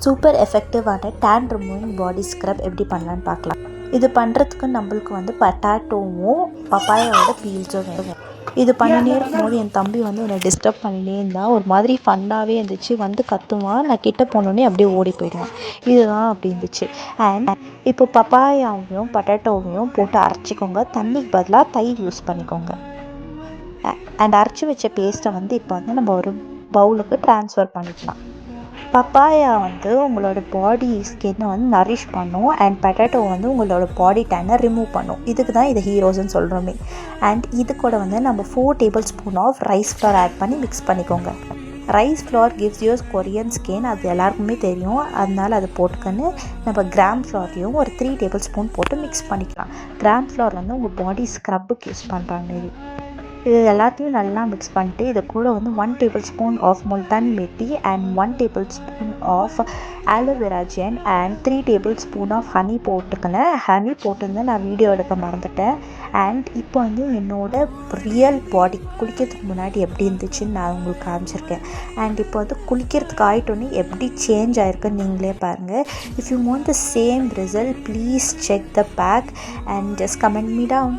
Super எஃபெக்டிவான tan removing body scrub எப்படி பண்ணலான்னு பார்க்கலாம். இது பண்ணுறதுக்கு நம்மளுக்கு வந்து பட்டாட்டோவும் பப்பாயாவோட பீல்ஸும் வேணும். இது பண்ணினே இருக்கும்போது என் தம்பி வந்து என்னை டிஸ்டர்ப் பண்ணினே இருந்தான். ஒரு மாதிரி ஃபன்னாகவே இருந்துச்சு. வந்து கத்துவான், நான் கிட்ட போனோடனே அப்படியே ஓடி போயிடுவான். இதுதான் அப்படி இருந்துச்சு. அண்ட் இப்போ பப்பாயாவையும் பட்டாட்டோவையும் போட்டு அரைச்சிக்கோங்க. தண்ணிக்கு பதிலாக தயிர் யூஸ் பண்ணிக்கோங்க. அண்ட் அரைச்சி வச்ச பேஸ்ட்டை வந்து இப்போ வந்து நம்ம ஒரு பவுலுக்கு ட்ரான்ஸ்ஃபர் பண்ணிக்கலாம். பப்பாயா வந்து உங்களோட பாடி ஸ்கின்னை வந்து நரிஷ் பண்ணும். அண்ட் பொட்டேட்டோ வந்து உங்களோட பாடி டேனை ரிமூவ் பண்ணும். இதுக்கு தான் இது ஹீரோஸ்ன்னு சொல்கிறோமே. அண்ட் இது கூட வந்து நம்ம 4 tablespoon of rice flour add பண்ணி மிக்ஸ் பண்ணிக்கோங்க. Rice flour gives us Korean skin, அது எல்லாருக்குமே தெரியும். அதனால் அதை போட்டுக்கன்னு நம்ம கிராம் ஃப்ளவரையும் ஒரு 3 டேபிள் ஸ்பூன் போட்டு மிக்ஸ் பண்ணிக்கலாம். கிராம் ஃப்ளவர் வந்து உங்கள் பாடி ஸ்க்ரப்புக்கு யூஸ் பண்ணுறாங்க. இது எல்லாத்தையும் நல்லா மிக்ஸ் பண்ணிட்டு இது கூட வந்து 1 tablespoon of Multani mitti and 1 tablespoon of aloe vera gel and 3 tablespoon of honey போட்டுக்கினேன். ஹனி போட்டிருந்தேன், நான் வீடியோ எடுக்க மறந்துட்டேன். அண்ட் இப்போ வந்து என்னோட ரியல் பாடி குளிக்கிறதுக்கு முன்னாடி எப்படி இருந்துச்சுன்னு நான் உங்களுக்கு காமிச்சிருக்கேன். அண்ட் இப்போ வந்து குளிக்கிறதுக்கு ஆகிட்டோன்னே எப்படி சேஞ்ச் ஆகிருக்குன்னு நீங்களே பாருங்கள். If you want the same result please check the pack and just comment me down.